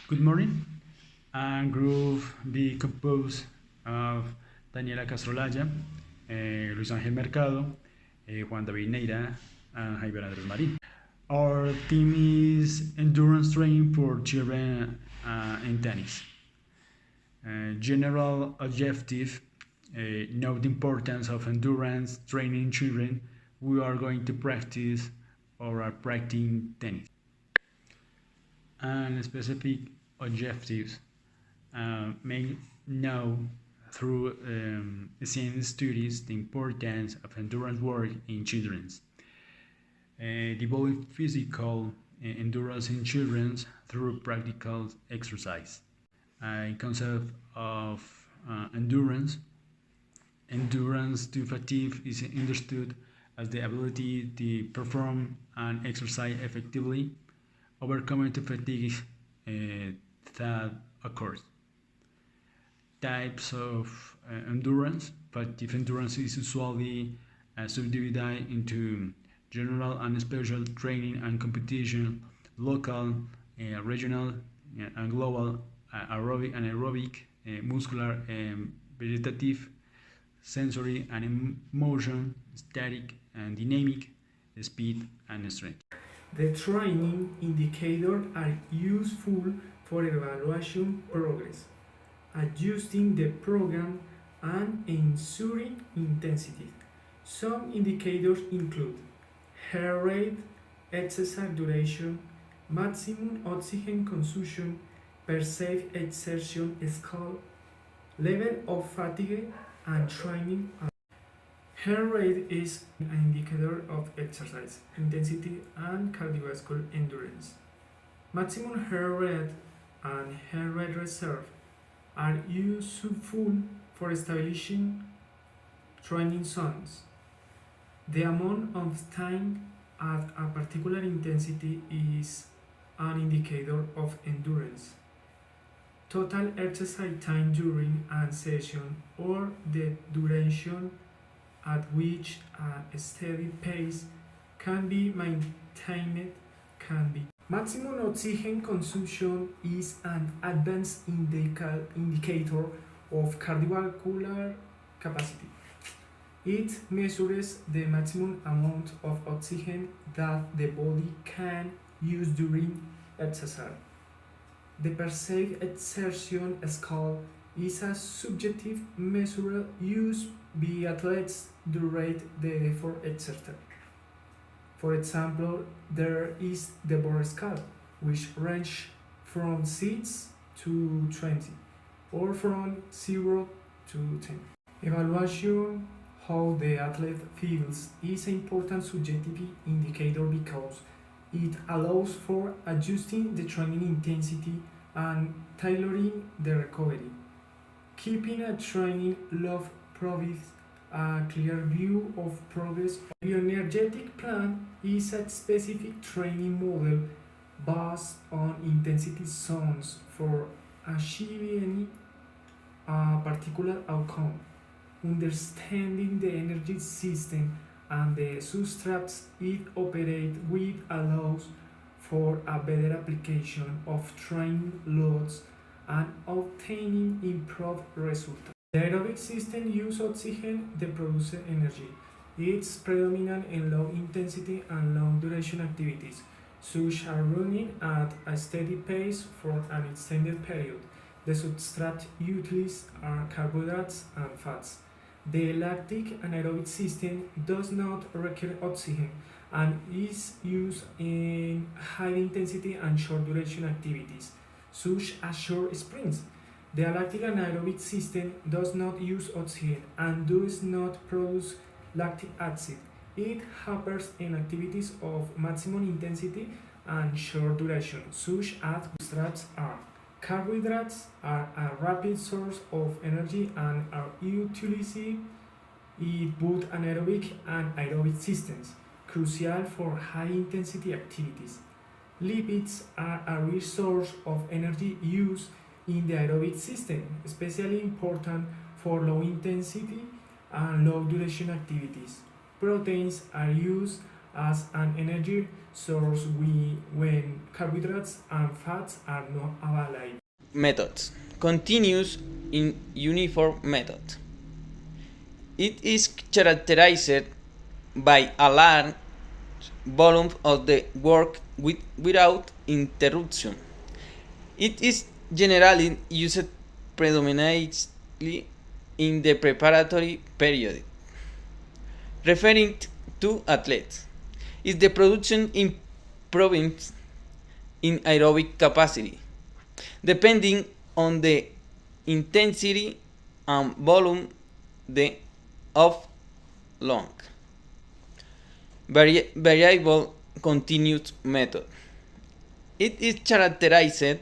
Good morning. Group be composed of Daniela Castro, Luis Ángel Mercado, Juan Neira, and Hayver Marin. Our team is endurance training for children in tennis. General objective: note the importance of endurance training in children. We are going to practice or are practicing tennis. And specific objectives may know through science studies the importance of endurance work in children. Develop physical endurance in children through practical exercise. Concept of endurance. Endurance to fatigue is understood as the ability to perform an exercise effectively, overcoming the fatigue that occurs. Types of endurance. Fatigue endurance is usually subdivided into general and special training and competition, local, regional, and global, aerobic and aerobic, muscular, vegetative, sensory and emotion, static and dynamic, speed and strength. The training indicators are useful for evaluation progress, adjusting the program and ensuring intensity. Some indicators include heart rate, exercise duration, maximum oxygen consumption, perceived exertion score, level of fatigue, and training. Heart rate is an indicator of exercise intensity and cardiovascular endurance. Maximum heart rate and heart rate reserve are useful for establishing training zones. The amount of time at a particular intensity is an indicator of endurance. Total exercise time during a session or the duration at which a steady pace can be maintained can be. Maximum oxygen consumption is an advanced indicator of cardiovascular capacity. It measures the maximum amount of oxygen that the body can use during exercise. The perceived exertion score is a subjective measure used by athletes during the effort exerted. For example, there is the Bohr scale, which ranges from 6 to 20, or from 0 to 10. Evaluation how the athlete feels is an important subjective indicator because it allows for adjusting the training intensity and tailoring the recovery. Keeping a training log provides a clear view of progress. A bioenergetic plan is a specific training model based on intensity zones for achieving a particular outcome. Understanding the energy system and the substrates it operates with allows for a better application of training loads and obtaining improved results. The aerobic system uses oxygen to produce energy. It's predominant in low intensity and long duration activities, such as running at a steady pace for an extended period. The substrate utilized are carbohydrates and fats. The lactic anaerobic system does not require oxygen and is used in high intensity and short duration activities, such as short sprints. The lactic anaerobic system does not use oxygen and does not produce lactic acid. It happens in activities of maximum intensity and short duration, such as substrates are. Carbohydrates are a rapid source of energy and are utilized in both anaerobic and aerobic systems, crucial for high-intensity activities. Lipids are a rich source of energy used in the aerobic system, especially important for low-intensity and low-duration activities. Proteins are used as an energy source when carbohydrates and fats are not available. Methods. Continuous in uniform method. It is characterized by a large volume of the work without interruption. It is generally used predominantly in the preparatory period. Referring to athletes, is the production improvements in aerobic capacity, depending on the intensity and volume of long. Variable continuous method. It is characterized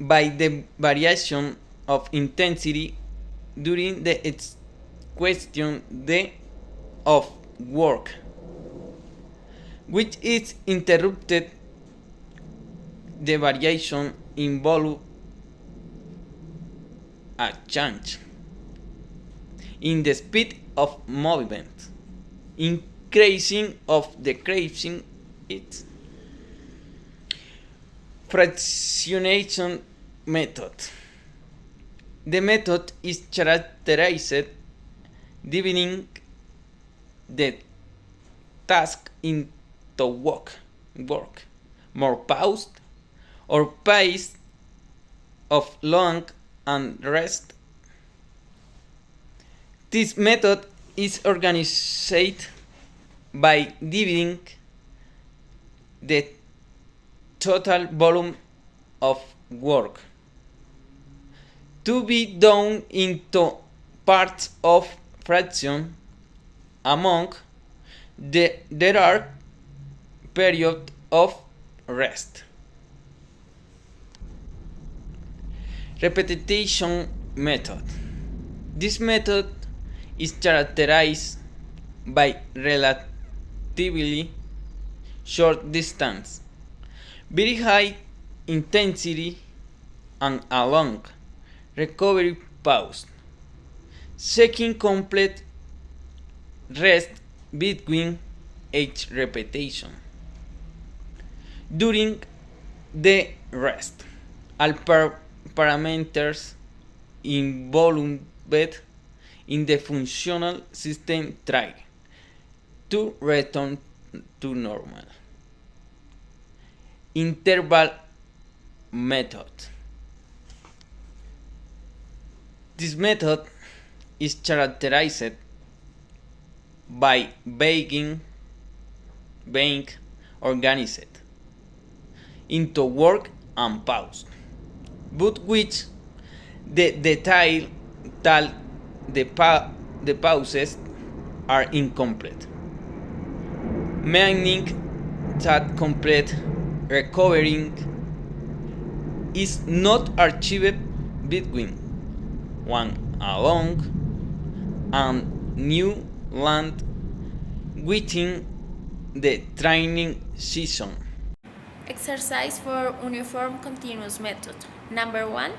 by the variation of intensity during the execution of work, which is interrupted. The variation involves a change in the speed of movement, increasing or decreasing it. Fractionation method. The method is characterized dividing the task into work, more paused or pace of long and rest. This method is organized by dividing the total volume of work to be done into parts of fraction among there are periods of rest. Repetition method. This method is characterized by relatively short distance, very high intensity, and a long recovery pause, seeking complete rest between each repetition. During the rest, all parameters involved in the functional system try to return to normal. Interval method. This method is characterized by being organized into work and pause, but which the detail that the pauses are incomplete, meaning that complete recovering is not achieved between one along and new land within the training season. Exercise for uniform continuous method. Number 1.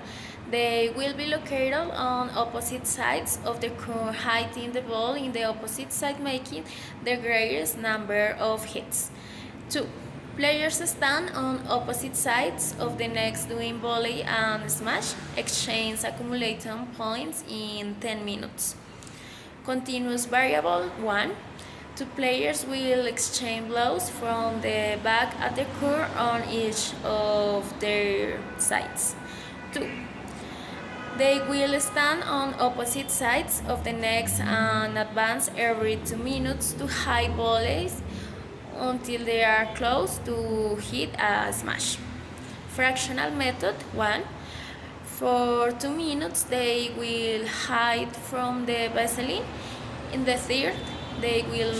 They will be located on opposite sides of the curve, hitting the ball in the opposite side, making the greatest number of hits. 2. Players stand on opposite sides of the net doing volley and smash, exchange accumulating points in 10 minutes. Continuous variable 1. 2 players will exchange blows from the back at the court on each of their sides. 2. They will stand on opposite sides of the net and advance every 2 minutes to high volleys until they are close to hit a smash. Fractional method 1. For 2 minutes they will hide from the baseline. In the third, they will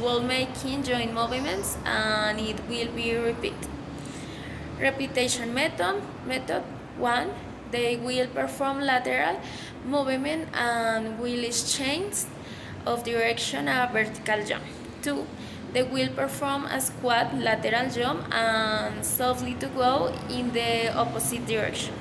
wall making joint movements and it will be repeated. Repetition method 1. They will perform lateral movement and will exchange of direction a vertical jump. 2. They will perform a squat lateral jump and softly to go in the opposite direction.